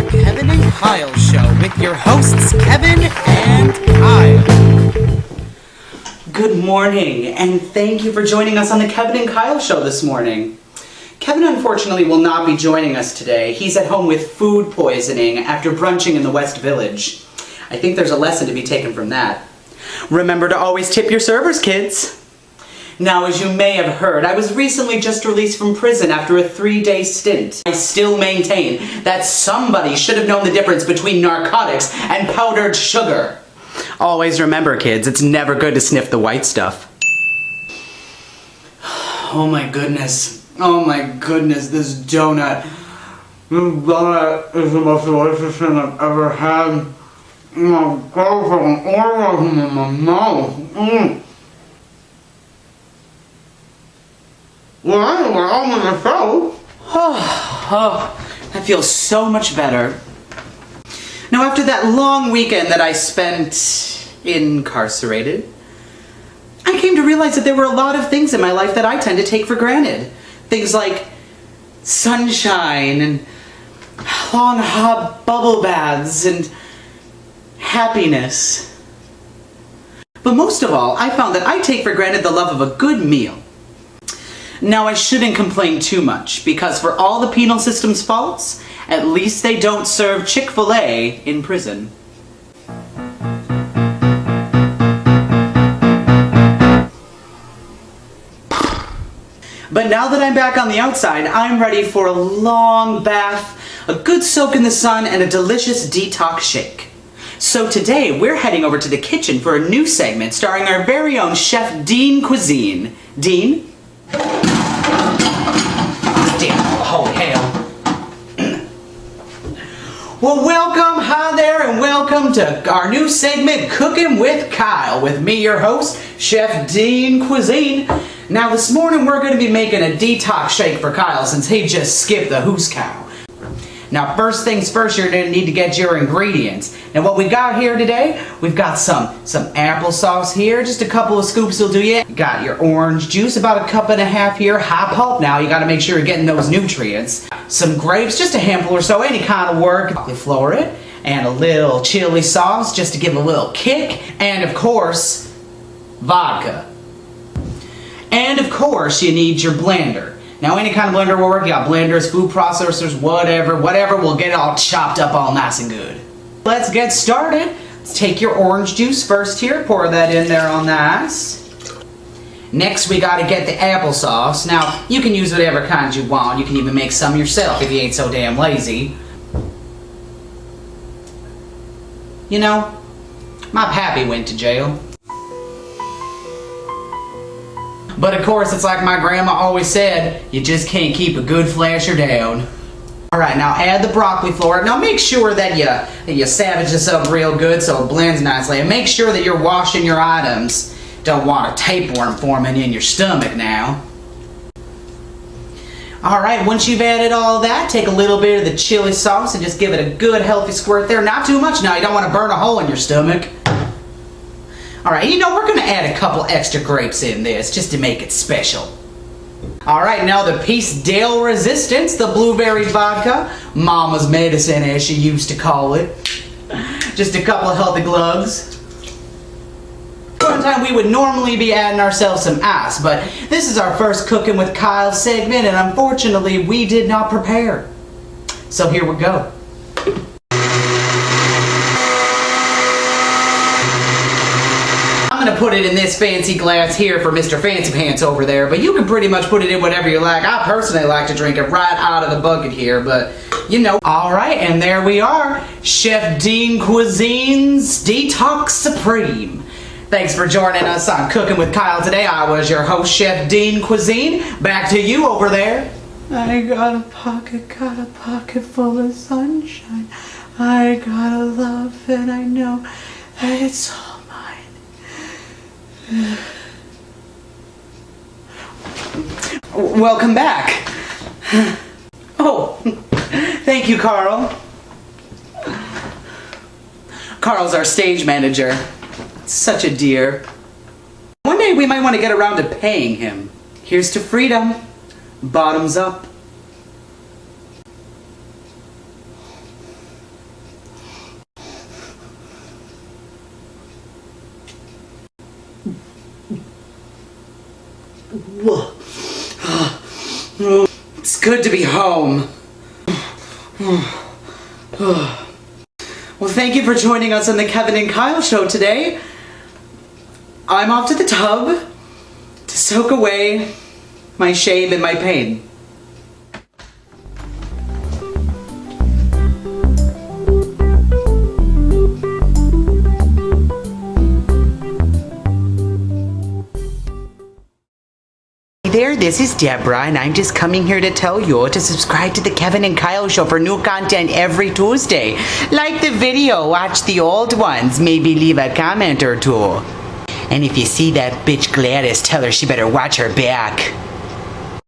Kevin and Kyle Show with your hosts, Kevin and Kyle. Good morning, and thank you for joining us on the Kevin and Kyle Show this morning. Kevin unfortunately will not be joining us today. He's at home with food poisoning after brunching in the West Village. I think there's a lesson to be taken from that. Remember to always tip your servers, kids. Now, as you may have heard, I was recently just released from prison after a 3-day stint. I still maintain that somebody should have known the difference between narcotics and powdered sugar. Always remember, kids, it's never good to sniff the white stuff. Oh my goodness, this donut. This donut is the most delicious thing I've ever had. My girlfriend orgasm in my mouth. Well, anyway, I'm in the show. That feels so much better. Now, after that long weekend that I spent incarcerated, I came to realize that there were a lot of things in my life that I tend to take for granted. Things like sunshine and long hot bubble baths and happiness. But most of all, I found that I take for granted the love of a good meal. Now, I shouldn't complain too much, because for all the penal system's faults, at least they don't serve Chick-fil-A in prison. But now that I'm back on the outside, I'm ready for a long bath, a good soak in the sun, and a delicious detox shake. So today, we're heading over to the kitchen for a new segment starring our very own Chef Dean Cuisine. Dean? Oh, hell. Well, welcome, hi there, and welcome to our new segment, Cooking with Kyle, with me, your host, Chef Dean Cuisine. Now, this morning, we're going to be making a detox shake for Kyle, since he just skipped the Who's Cow. Now, first things first, you're going to need to get your ingredients. And what we got here today, we've got some applesauce here. Just a couple of scoops will do you. You got your orange juice, about 1.5 cups here. High pulp now, you got to make sure you're getting those nutrients. Some grapes, just a handful or so, any kind of work. Cauliflower it. And a little chili sauce, just to give a little kick. And of course, vodka. And of course, you need your blender. Now, any kind of blender will work. You got blenders, food processors, whatever will get it all chopped up all nice and good. Let's get started. Let's take your orange juice first here. Pour that in there all nice. Next, we got to get the applesauce. Now, you can use whatever kind you want. You can even make some yourself if you ain't so damn lazy. You know, my pappy went to jail. But of course, it's like my grandma always said, you just can't keep a good flasher down. Alright, now add the broccoli flour. Now make sure that you savage this up real good so it blends nicely. And make sure that you're washing your items. Don't want a tapeworm forming in your stomach now. Alright, once you've added all that, take a little bit of the chili sauce and just give it a good healthy squirt there. Not too much now, you don't want to burn a hole in your stomach. Alright, you know, we're going to add a couple extra grapes in this just to make it special. Alright, now the piece de resistance, the blueberry vodka, mama's medicine as she used to call it. Just a couple of healthy glugs. Sometimes we would normally be adding ourselves some ice, but this is our first Cooking with Kyle segment, and unfortunately we did not prepare. So here we go. I'm going to put it in this fancy glass here for Mr. Fancy Pants over there, but you can pretty much put it in whatever you like. I personally like to drink it right out of the bucket here, but you know. Alright, and there we are. Chef Dean Cuisine's Detox Supreme. Thanks for joining us on Cooking with Kyle today. I was your host, Chef Dean Cuisine. Back to you over there. I got a pocket full of sunshine. I got a love and I know that it's all mine. Welcome back. Oh, thank you, Carl. Carl's our stage manager. Such a dear. One day we might want to get around to paying him. Here's to freedom. Bottoms up. It's good to be home. Well, thank you for joining us on the Kevin and Kyle show today. I'm off to the tub to soak away my shame and my pain. Hey there, this is Deborah, and I'm just coming here to tell you to subscribe to the Kevin and Kyle show for new content every Tuesday. Like the video, watch the old ones, maybe leave a comment or two. And if you see that bitch Gladys, tell her she better watch her back.